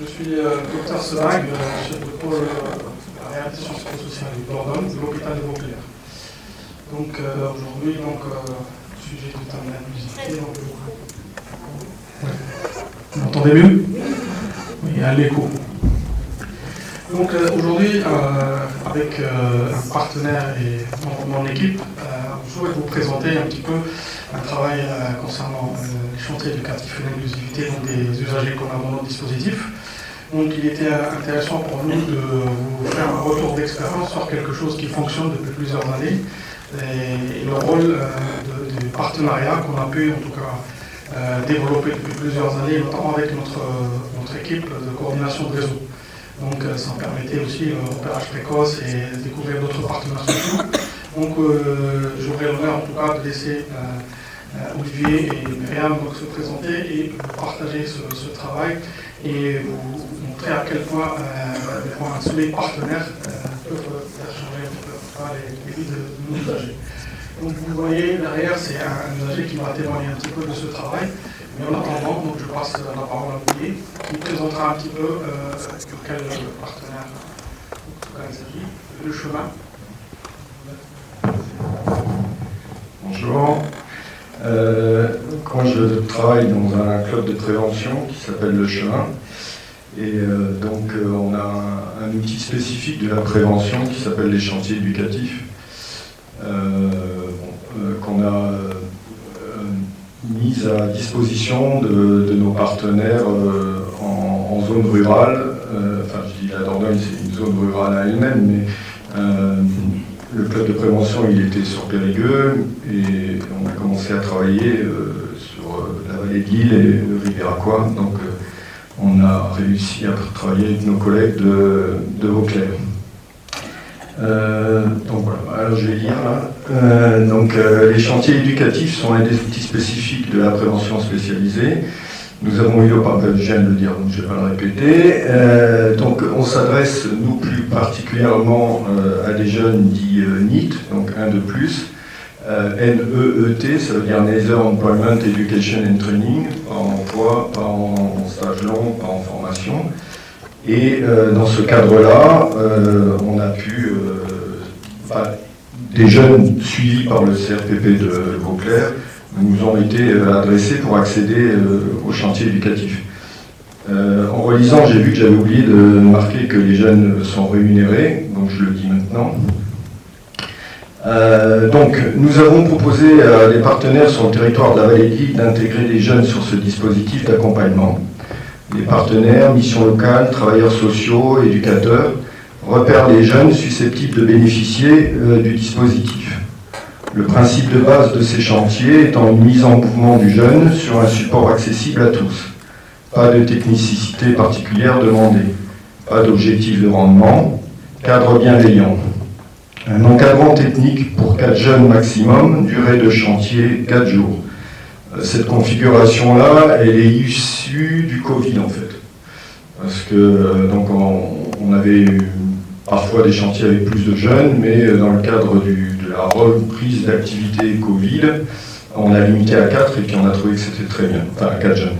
Je suis Dr Sebag, chef de pôle réalité psychosociale et Dordogne de l'hôpital de Vauclair. Donc aujourd'hui, sujet de ta musique. Vous m'entendez mieux? Oui, il y a l'écho. Donc aujourd'hui, avec un partenaire et mon équipe, je souhaite vous présenter un petit peu un travail concernant les chantiers éducatifs et l'inclusivité des usagers qu'on a dans notre dispositif. Donc il était intéressant pour nous de vous faire un retour d'expérience sur quelque chose qui fonctionne depuis plusieurs années et le rôle du partenariat qu'on a pu en tout cas développer depuis plusieurs années, notamment avec notre équipe de coordination de réseau. Donc ça me permettait aussi le repérage précoce et découvrir d'autres partenaires sociaux. Donc j'aurai l'honneur en tout cas de laisser Olivier et Myriam se présenter et partager ce travail et vous montrer à quel point un seul partenaire peuvent faire changer les vies de nos usagers. Donc vous voyez derrière, c'est un usager qui va témoigner un petit peu de ce travail. Mais en attendant, donc je passe la parole à Olivier, qui présentera un petit peu quel partenaire il s'agit, le chemin. Bonjour. Moi je travaille dans un club de prévention qui s'appelle Le Chemin. Et donc on a un outil spécifique de la prévention qui s'appelle les chantiers éducatifs. Qu'on a mis à disposition de nos partenaires en zone rurale. Enfin, je dis la Dordogne, c'est une zone rurale à elle-même, mais le club de prévention, il était sur Périgueux et on a commencé à travailler sur la vallée de l'Île et le Ribéracois. Donc, on a réussi à travailler avec nos collègues de Vauclair. Donc voilà, alors je vais lire là. Les chantiers éducatifs sont un des outils spécifiques de la prévention spécialisée. Nous avons eu je viens de le dire, donc je ne vais pas le répéter. Donc on s'adresse, nous plus particulièrement, à des jeunes dits NEET, donc 1 de plus. NEET, ça veut dire Neither Employment, Education and Training, pas en emploi, pas en stage long, pas en formation. Et dans ce cadre-là, on a pu, des jeunes suivis par le CRPP de Vauclair nous ont été adressés pour accéder au chantier éducatif. En relisant, j'ai vu que j'avais oublié de marquer que les jeunes sont rémunérés, donc je le dis maintenant. Donc, nous avons proposé à des partenaires sur le territoire de la vallée de l'Île d'intégrer des jeunes sur ce dispositif d'accompagnement. Les partenaires, missions locales, travailleurs sociaux, éducateurs, repèrent les jeunes susceptibles de bénéficier du dispositif. Le principe de base de ces chantiers étant une mise en mouvement du jeune sur un support accessible à tous. Pas de technicité particulière demandée, pas d'objectif de rendement, cadre bienveillant. Un encadrant technique pour 4 jeunes maximum, durée de chantier 4 jours. Cette configuration-là, elle est issue du Covid en fait. Parce que donc on avait eu parfois des chantiers avec plus de jeunes, mais dans le cadre de la reprise d'activité Covid, on a limité à 4 et puis on a trouvé que c'était très bien, enfin à 4 jeunes.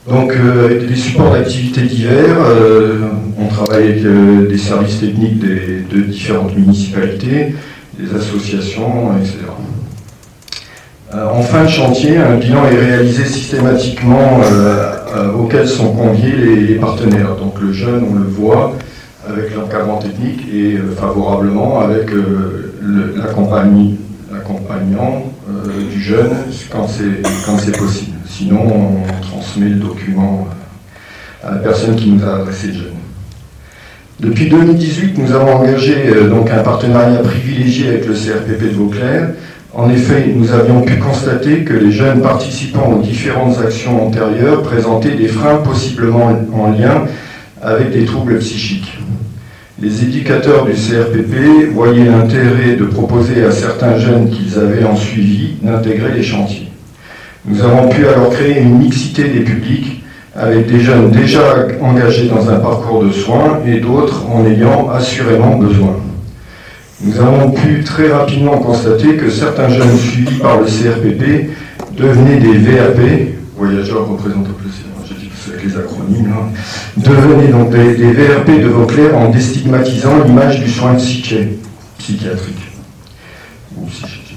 Donc avec des supports d'activité divers, on travaille avec des services techniques de différentes municipalités, des associations, etc. En fin de chantier, un bilan est réalisé systématiquement auquel sont conviés les partenaires. Donc le jeune, on le voit avec l'encadrement technique et favorablement avec l'accompagnant du jeune quand c'est possible. Sinon, on transmet le document à la personne qui nous a adressé le jeune. Depuis 2018, nous avons engagé donc un partenariat privilégié avec le CRPP de Vauclair. En effet, nous avions pu constater que les jeunes participant aux différentes actions antérieures présentaient des freins possiblement en lien avec des troubles psychiques. Les éducateurs du CRPP voyaient l'intérêt de proposer à certains jeunes qu'ils avaient en suivi d'intégrer les chantiers. Nous avons pu alors créer une mixité des publics avec des jeunes déjà engagés dans un parcours de soins et d'autres en ayant assurément besoin. Nous avons pu très rapidement constater que certains jeunes suivis par le CRPP devenaient des VAP, voyageurs représentant le CRPP, avec les acronymes, là. Devenez donc des VRP de Vauclair en déstigmatisant l'image du soin psychiatrique. Ou psychique.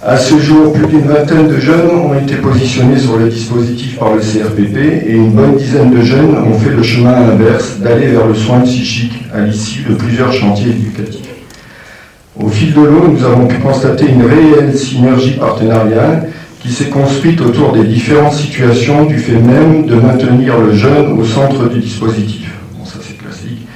À ce jour, plus d'une vingtaine de jeunes ont été positionnés sur le dispositif par le CRPP et une bonne dizaine de jeunes ont fait le chemin inverse d'aller vers le soin psychique à l'issue de plusieurs chantiers éducatifs. Au fil de l'eau, nous avons pu constater une réelle synergie partenariale qui s'est construite autour des différentes situations du fait même de maintenir le jeune au centre du dispositif. Bon, ça c'est classique.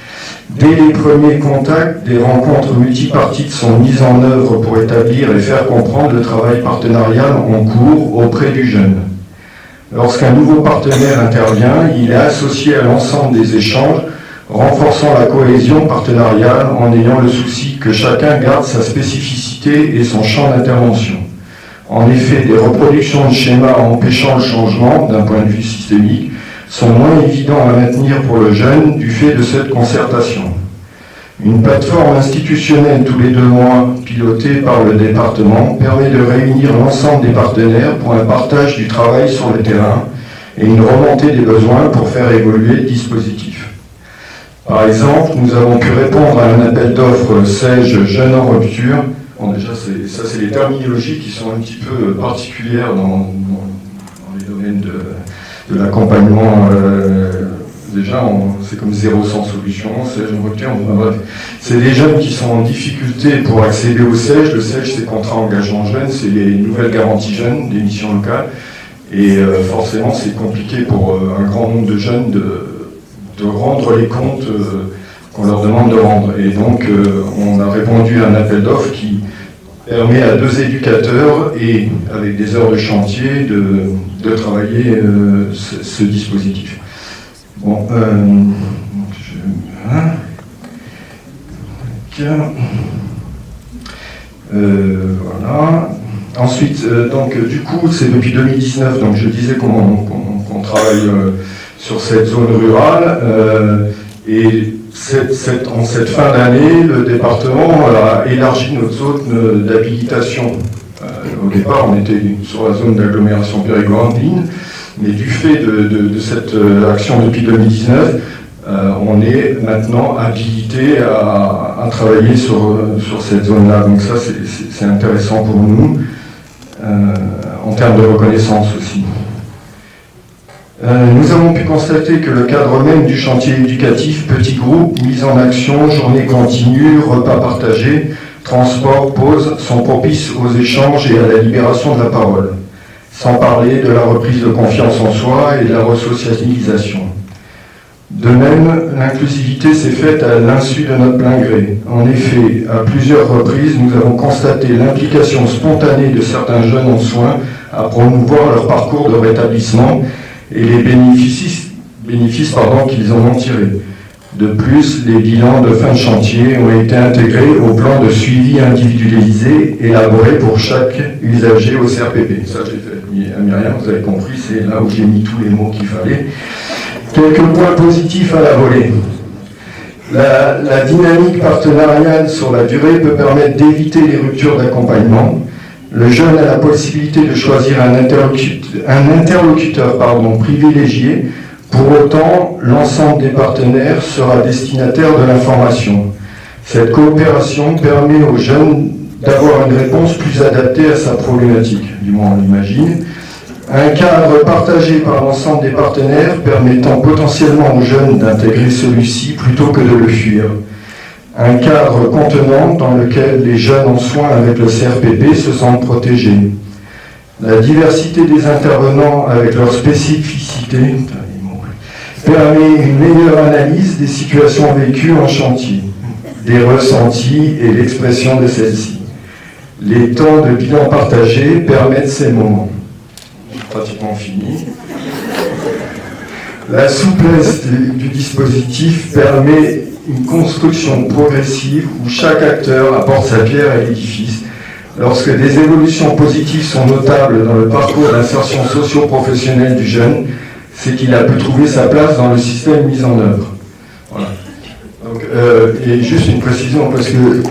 Dès les premiers contacts, des rencontres multipartites sont mises en œuvre pour établir et faire comprendre le travail partenarial en cours auprès du jeune. Lorsqu'un nouveau partenaire intervient, il est associé à l'ensemble des échanges, renforçant la cohésion partenariale en ayant le souci que chacun garde sa spécificité et son champ d'intervention. En effet, des reproductions de schémas empêchant le changement d'un point de vue systémique sont moins évidents à maintenir pour le jeune du fait de cette concertation. Une plateforme institutionnelle tous les 2 mois, pilotée par le département, permet de réunir l'ensemble des partenaires pour un partage du travail sur le terrain et une remontée des besoins pour faire évoluer le dispositif. Par exemple, nous avons pu répondre à un appel d'offres SAIG Jeunes en rupture. Bon, déjà, ça c'est les terminologies qui sont un petit peu particulières dans les domaines de l'accompagnement. Déjà, c'est comme 0 sans solution, SAIG en rupture. Bref. C'est des jeunes qui sont en difficulté pour accéder au SAIG. Le SAIG, c'est contrat engagement jeune, c'est les nouvelles garanties jeunes des missions locales. Et forcément, c'est compliqué pour un grand nombre de jeunes de rendre les comptes qu'on leur demande de rendre. Et donc, on a répondu à un appel d'offres qui permet à 2 éducateurs et avec des heures de chantier de travailler ce dispositif. Bon, voilà. Ensuite, donc, du coup, c'est depuis 2019, donc je disais qu'on travaille sur cette zone rurale, et en cette fin d'année, le département a élargi notre zone d'habilitation. Au départ, on était sur la zone d'agglomération périgord-andine, mais du fait de cette action depuis 2019, on est maintenant habilité à travailler sur cette zone-là. Donc ça, c'est intéressant pour nous, en termes de reconnaissance aussi. Nous avons pu constater que le cadre même du chantier éducatif, petits groupes, mise en action, journée continue, repas partagés, transport, pause, sont propices aux échanges et à la libération de la parole, sans parler de la reprise de confiance en soi et de la resocialisation. De même, l'inclusivité s'est faite à l'insu de notre plein gré. En effet, à plusieurs reprises, nous avons constaté l'implication spontanée de certains jeunes en soins à promouvoir leur parcours de rétablissement et les bénéfices qu'ils en ont tirés. De plus, les bilans de fin de chantier ont été intégrés au plan de suivi individualisé élaboré pour chaque usager au CRPP. Ça, j'ai fait à Myriam, vous avez compris, c'est là où j'ai mis tous les mots qu'il fallait. Quelques points positifs à la volée. La dynamique partenariale sur la durée peut permettre d'éviter les ruptures d'accompagnement. Le jeune a la possibilité de choisir un interlocuteur privilégié. Pour autant, l'ensemble des partenaires sera destinataire de l'information. Cette coopération permet aux jeunes d'avoir une réponse plus adaptée à sa problématique, du moins on l'imagine. Un cadre partagé par l'ensemble des partenaires permettant potentiellement aux jeunes d'intégrer celui-ci plutôt que de le fuir. Un cadre contenant dans lequel les jeunes en soins avec le CRPP se sentent protégés. La diversité des intervenants avec leur spécificité permet une meilleure analyse des situations vécues en chantier, des ressentis et l'expression de celles-ci. Les temps de bilan partagés permettent ces moments. Pratiquement fini. La souplesse du dispositif permet une construction progressive où chaque acteur apporte sa pierre à l'édifice. Lorsque des évolutions positives sont notables dans le parcours d'insertion socio-professionnelle du jeune, c'est qu'il a pu trouver sa place dans le système mis en œuvre. Voilà. Donc, et juste une précision, parce que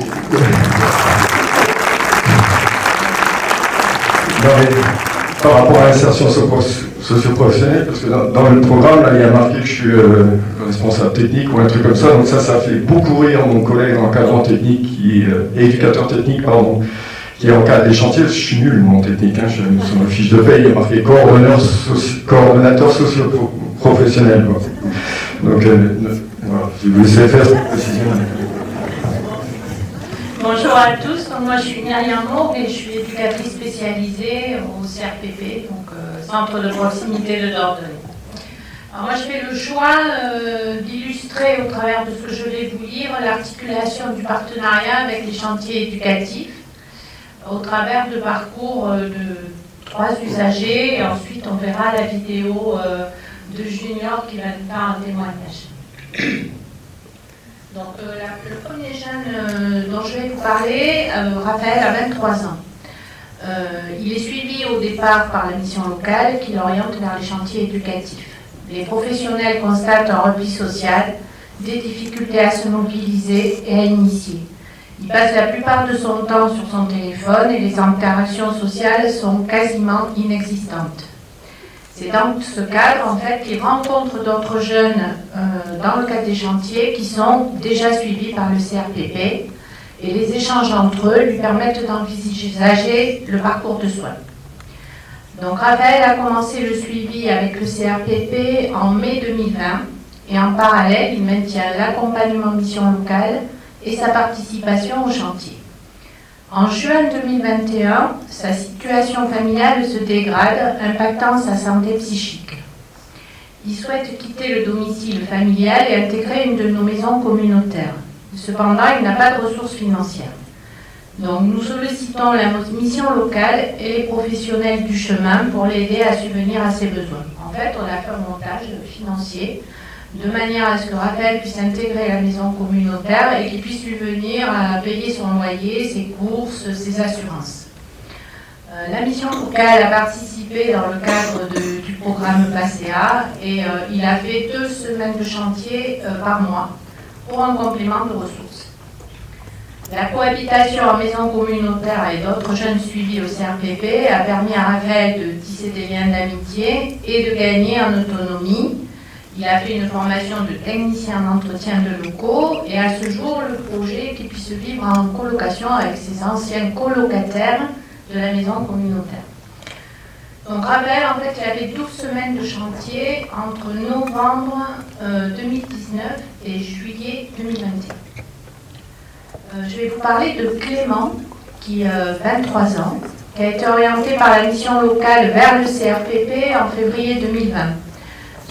par rapport à l'insertion socio-professionnel, parce que dans le programme, là, il y a marqué que je suis responsable technique ou un truc comme ça, donc ça fait beaucoup rire mon collègue encadrant technique, éducateur technique, pardon, qui encadre les chantiers. Je suis nul, mon technique, hein, sur ma fiche de paie, il y a marqué coordonnateur socio-professionnel. Donc, voilà, je vais vous laisser faire cette précision. Bonjour à tous, donc moi je suis Myriam Mourgue et je suis éducatrice spécialisée au CRPP, donc Centre de proximité de Dordogne. Alors moi je fais le choix d'illustrer au travers de ce que je vais vous lire l'articulation du partenariat avec les chantiers éducatifs au travers de parcours de 3 usagers et ensuite on verra la vidéo de Junior qui va nous faire un témoignage. Donc, le premier jeune dont je vais vous parler, Raphaël, a 23 ans. Il est suivi au départ par la mission locale qui l'oriente vers les chantiers éducatifs. Les professionnels constatent un repli social, des difficultés à se mobiliser et à initier. Il passe la plupart de son temps sur son téléphone et les interactions sociales sont quasiment inexistantes. C'est dans ce cadre, en fait, qu'il rencontre d'autres jeunes dans le cadre des chantiers qui sont déjà suivis par le CRPP et les échanges entre eux lui permettent d'envisager le parcours de soins. Donc Raphaël a commencé le suivi avec le CRPP en mai 2020 et en parallèle, il maintient l'accompagnement mission locale et sa participation au chantier. En juin 2021, sa situation familiale se dégrade, impactant sa santé psychique. Il souhaite quitter le domicile familial et intégrer une de nos maisons communautaires. Cependant, il n'a pas de ressources financières. Donc, nous sollicitons la mission locale et les professionnels du chemin pour l'aider à subvenir à ses besoins. En fait, on a fait un montage financier de manière à ce que Raphaël puisse intégrer la maison communautaire et qu'il puisse subvenir à payer son loyer, ses courses, ses assurances. La mission locale a participé dans le cadre du programme PACEA et il a fait 2 semaines de chantier par mois pour un complément de ressources. La cohabitation en maison communautaire et d'autres jeunes suivis au CRPP a permis à Raphaël de tisser des liens d'amitié et de gagner en autonomie. Il a fait une formation de technicien en entretien de locaux et à ce jour, le projet est qu'il puisse vivre en colocation avec ses anciens colocataires de la maison communautaire. Donc Raphaël, en fait, il avait 12 semaines de chantier entre novembre 2019 et juillet 2021. Je vais vous parler de Clément, qui a 23 ans, qui a été orienté par la mission locale vers le CRPP en février 2020.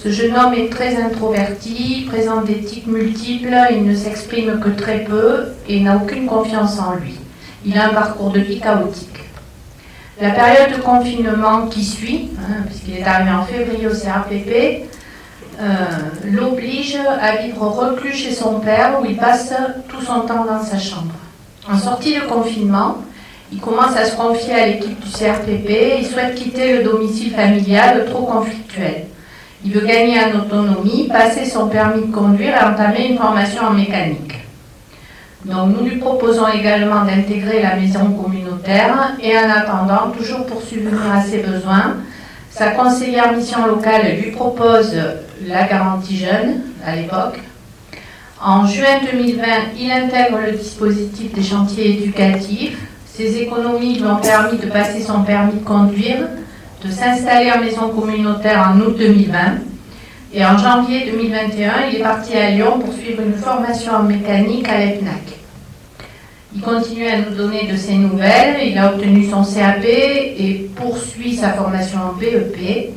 Ce jeune homme est très introverti, présente des tics multiples, il ne s'exprime que très peu et n'a aucune confiance en lui. Il a un parcours de vie chaotique. La période de confinement qui suit, puisqu'il est arrivé en février au CRPP, l'oblige à vivre reclus chez son père où il passe tout son temps dans sa chambre. En sortie de confinement, il commence à se confier à l'équipe du CRPP, il souhaite quitter le domicile familial trop conflictuel. Il veut gagner en autonomie, passer son permis de conduire et entamer une formation en mécanique. Donc nous lui proposons également d'intégrer la maison communautaire et en attendant, toujours pour subvenir à ses besoins, sa conseillère mission locale lui propose la garantie jeune à l'époque. En juin 2020, il intègre le dispositif des chantiers éducatifs. Ses économies lui ont permis de passer son permis de conduire, de s'installer en maison communautaire en août 2020. Et en janvier 2021, il est parti à Lyon pour suivre une formation en mécanique à l'EPNAC. Il continue à nous donner de ses nouvelles. Il a obtenu son CAP et poursuit sa formation en BEP.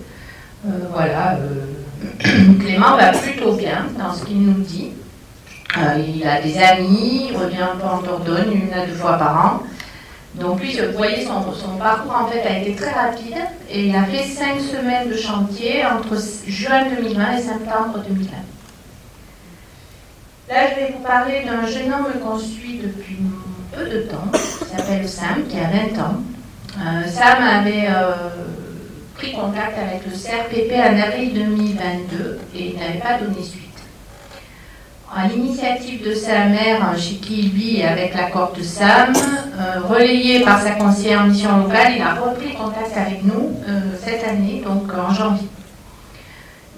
Clément va plutôt bien dans ce qu'il nous dit. Il a des amis, il revient un peu en Dordogne 1 à 2 fois par an. Donc lui, vous voyez, son parcours en fait a été très rapide et il a fait 5 semaines de chantier entre juin 2020 et septembre 2020. Là, je vais vous parler d'un jeune homme qu'on suit depuis peu de temps, qui s'appelle Sam, qui a 20 ans. Sam avait pris contact avec le CRPP en avril 2022 et il n'avait pas donné suite. À l'initiative de sa mère, chez qui il vit avec l'accord de Sam, relayé par sa conseillère en mission locale, il a repris contact avec nous cette année, donc en janvier.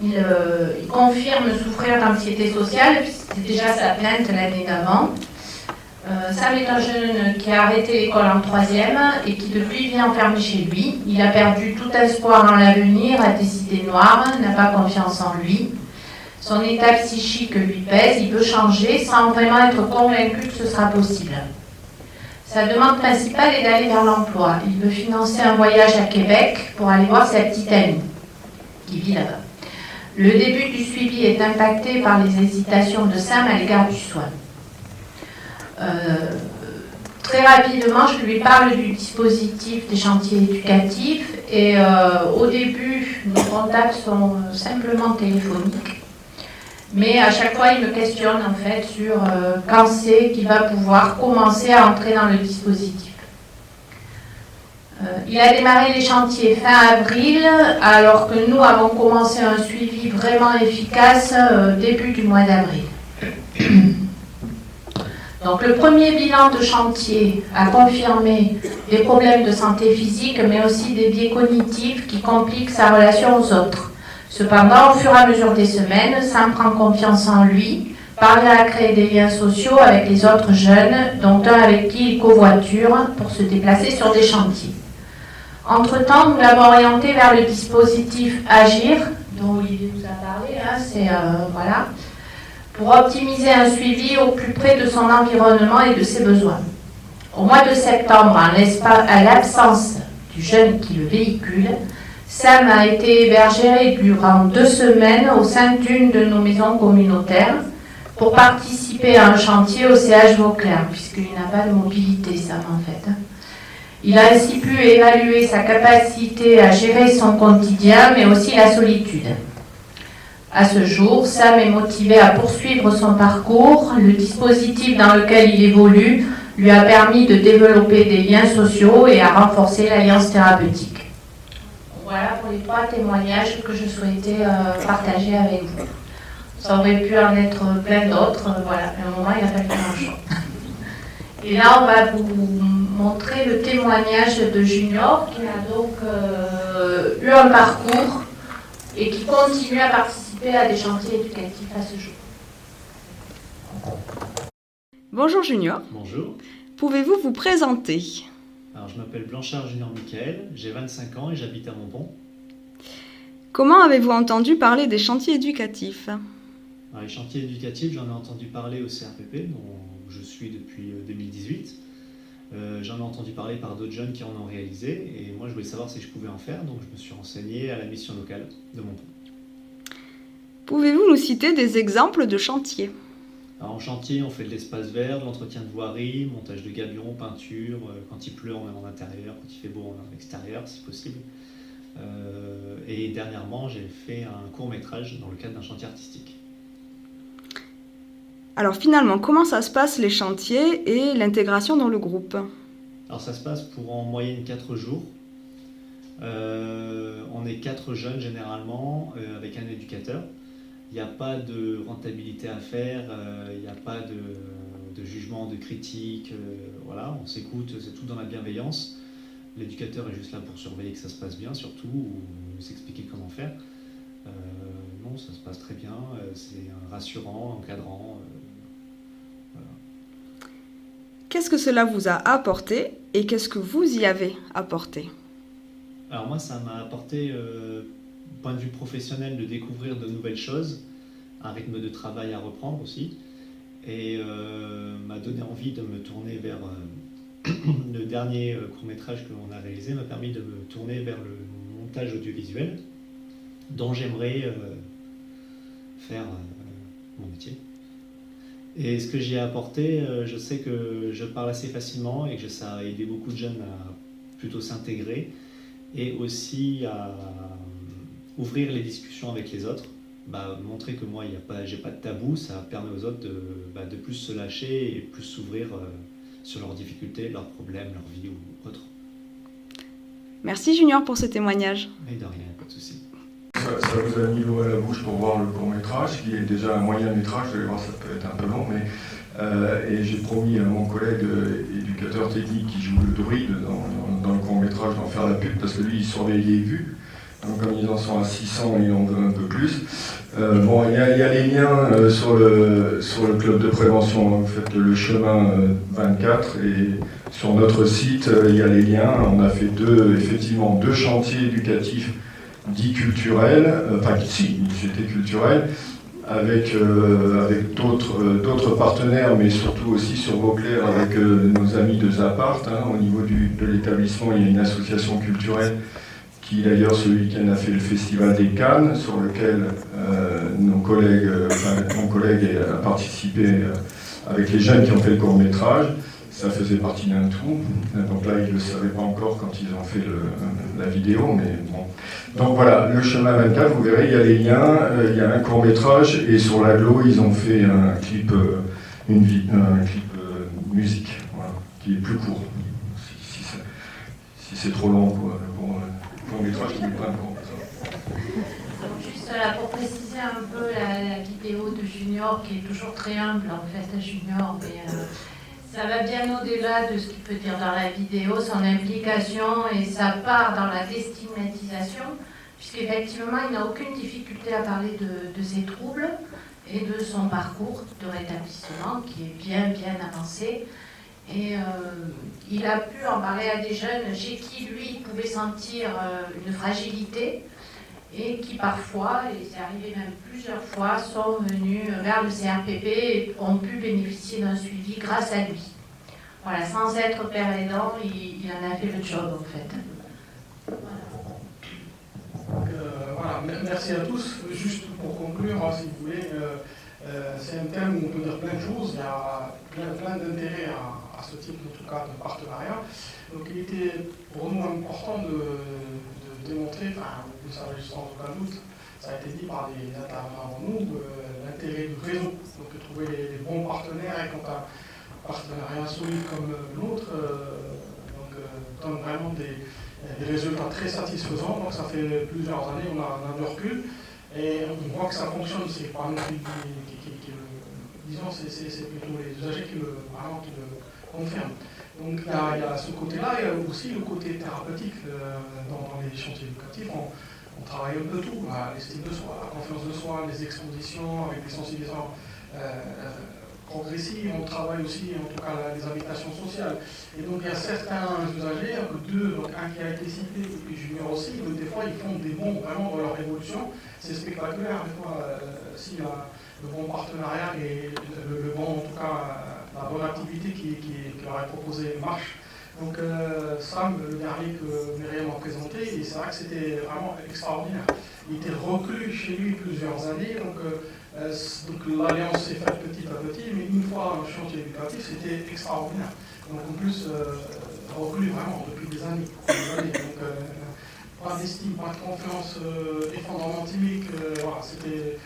Il confirme souffrir d'anxiété sociale, c'était déjà sa plainte l'année d'avant. Sam est un jeune qui a arrêté l'école en 3e et qui depuis vit enfermé chez lui. Il a perdu tout espoir en l'avenir, a des idées noires, n'a pas confiance en lui. Son état psychique lui pèse, il veut changer sans vraiment être convaincu que ce sera possible. Sa demande principale est d'aller vers l'emploi. Il veut financer un voyage à Québec pour aller voir sa petite amie qui vit là-bas. Le début du suivi est impacté par les hésitations de Sam à l'égard du soin. Très rapidement, je lui parle du dispositif des chantiers éducatifs et au début, nos contacts sont simplement téléphoniques. Mais à chaque fois, il me questionne en fait sur quand c'est qu'il va pouvoir commencer à entrer dans le dispositif. Il a démarré les chantiers fin avril, alors que nous avons commencé un suivi vraiment efficace début du mois d'avril. Donc le premier bilan de chantier a confirmé des problèmes de santé physique, mais aussi des biais cognitifs qui compliquent sa relation aux autres. Cependant, au fur et à mesure des semaines, Sam prend confiance en lui, parvient à créer des liens sociaux avec les autres jeunes, dont un avec qui il covoiture pour se déplacer sur des chantiers. Entre-temps, nous l'avons orienté vers le dispositif Agir, dont Olivier vous a parlé, voilà, pour optimiser un suivi au plus près de son environnement et de ses besoins. Au mois de septembre, à l'absence du jeune qui le véhicule, Sam a été hébergé durant 2 semaines au sein d'une de nos maisons communautaires pour participer à un chantier au CH Vauclair, puisqu'il n'a pas de mobilité, Sam, en fait. Il a ainsi pu évaluer sa capacité à gérer son quotidien, mais aussi la solitude. À ce jour, Sam est motivé à poursuivre son parcours. Le dispositif dans lequel il évolue lui a permis de développer des liens sociaux et à renforcer l'alliance thérapeutique. Voilà pour les 3 témoignages que je souhaitais partager avec vous. Ça aurait pu en être plein d'autres. Voilà, à un moment, il a fallu un choix. Et là, on va vous montrer le témoignage de Junior, qui a donc eu un parcours et qui continue à participer à des chantiers éducatifs à ce jour. Bonjour Junior. Bonjour. Pouvez-vous vous présenter? Alors, je m'appelle Blanchard Junior Michael, j'ai 25 ans et j'habite à Montpont. Comment avez-vous entendu parler des chantiers éducatifs? Alors, les chantiers éducatifs, j'en ai entendu parler au CRPP, dont je suis depuis 2018. J'en ai entendu parler par d'autres jeunes qui en ont réalisé et moi je voulais savoir si je pouvais en faire, donc je me suis renseigné à la mission locale de Montpont. Pouvez-vous nous citer des exemples de chantiers? Alors, en chantier, on fait de l'espace vert, de l'entretien de voirie, montage de gabions, peinture. Quand il pleut, on est en intérieur, quand il fait beau, on est en extérieur, si possible. Et dernièrement, j'ai fait un court-métrage dans le cadre d'un chantier artistique. Alors finalement, comment ça se passe les chantiers et l'intégration dans le groupe? Alors ça se passe pour en moyenne 4 jours. On est 4 jeunes généralement, avec un éducateur. Il n'y a pas de rentabilité à faire, il n'y a pas de jugement, de critique. Voilà, on s'écoute, c'est tout dans la bienveillance. L'éducateur est juste là pour surveiller que ça se passe bien, surtout, ou s'expliquer comment faire. Non, ça se passe très bien, c'est rassurant, encadrant. Voilà. Qu'est-ce que cela vous a apporté et qu'est-ce que vous y avez apporté? Alors moi, ça m'a apporté, point de vue professionnel, de découvrir de nouvelles choses, un rythme de travail à reprendre aussi, et m'a donné envie de me tourner vers le dernier court-métrage que l'on a réalisé, m'a permis de me tourner vers le montage audiovisuel, dont j'aimerais faire mon métier. Et ce que j'y ai apporté, je sais que je parle assez facilement et que ça a aidé beaucoup de jeunes à plutôt s'intégrer et aussi à ouvrir les discussions avec les autres, montrer que moi, j'ai pas de tabou, ça permet aux autres de plus se lâcher et plus s'ouvrir sur leurs difficultés, leurs problèmes, leur vie ou autre. Merci Junior pour ce témoignage. Et de rien, pas de souci. Ça vous a mis l'eau à la bouche pour voir le court-métrage, qui est déjà un moyen-métrage, vous allez voir, ça peut être un peu long, mais et j'ai promis à mon collègue éducateur technique qui joue le druide dans le court-métrage d'en faire la pub, parce que lui, il surveille les vues, Donc, comme ils en sont à 600, ils en veulent un peu plus. Bon, il y a les liens sur le club de prévention. Vous faites le chemin 24 et sur notre site, il y a les liens. On a fait effectivement deux chantiers éducatifs dits culturels, enfin si, c'était culturel, avec d'autres partenaires, mais surtout aussi sur Vauclair avec nos amis de Zapart. Au niveau de l'établissement, il y a une association culturelle qui d'ailleurs ce week-end a fait le Festival des Cannes, sur lequel mon collègue a participé avec les jeunes qui ont fait le court-métrage. Ça faisait partie d'un tout. Donc là, ils ne le savaient pas encore quand ils ont fait la vidéo, mais bon. Donc voilà, le chemin 24, vous verrez, il y a les liens, il y a un court-métrage, et sur l'aglo, ils ont fait un clip, musique, voilà, qui est plus court. Si c'est trop long pour court-métrage qui n'est pas court. Donc juste là, pour préciser un peu la vidéo de Junior, qui est toujours très humble en fait, Junior, mais ça va bien au-delà de ce qu'il peut dire dans la vidéo, son implication et sa part dans la déstigmatisation, puisqu'effectivement il n'a aucune difficulté à parler de ses troubles et de son parcours de rétablissement qui est bien avancé. Et il a pu en parler à des jeunes chez qui lui pouvait sentir une fragilité et qui parfois, et c'est arrivé même plusieurs fois, sont venus vers le CRPP et ont pu bénéficier d'un suivi grâce à lui. Voilà, sans être père aidant, il en a fait le job en fait. Voilà, merci à tous. Juste pour conclure, si vous voulez, c'est un thème où on peut dire plein de choses. Il y a plein d'intérêts à ce type, en tout cas, de partenariat. Donc il était pour nous important de démontrer, enfin, vous savez sans aucun doute, ça a été dit par les intervenants avant nous, l'intérêt du réseau. Donc de trouver les bons partenaires, et quand un partenariat solide comme l'autre, donne vraiment des résultats très satisfaisants. Donc ça fait plusieurs années, on a du recul, et on voit que ça fonctionne. C'est pas nous disons, c'est plutôt les usagers qui le confirment. Donc il y a ce côté-là, et aussi le côté thérapeutique dans les chantiers éducatifs. On travaille un peu tout, l'estime de soi, la confiance de soi, les expositions avec des sensibilisations progressives. On travaille aussi, en tout cas, les habitations sociales. Et donc il y a certains usagers, un qui a été cité, et puis Junior aussi, donc des fois ils font des bons vraiment dans leur évolution. C'est spectaculaire, des fois, si le bon partenariat et le bon, en tout cas, la bonne activité qui leur est proposée marche. Donc Sam, le dernier que Myriam a présenté, et c'est vrai que c'était vraiment extraordinaire. Il était reclus chez lui plusieurs années, donc l'alliance s'est faite petit à petit, mais une fois un chantier éducatif, c'était extraordinaire. Donc en plus, reclus vraiment depuis des années. Donc pas d'estime, pas de confiance, effondrement timique, voilà, c'était...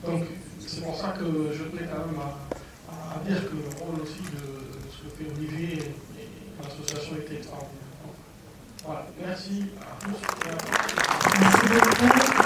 Donc c'est pour ça que je tenais quand même à dire que le rôle aussi de ce que fait Olivier et l'association était extraordinaire. Voilà, merci à tous. Merci beaucoup.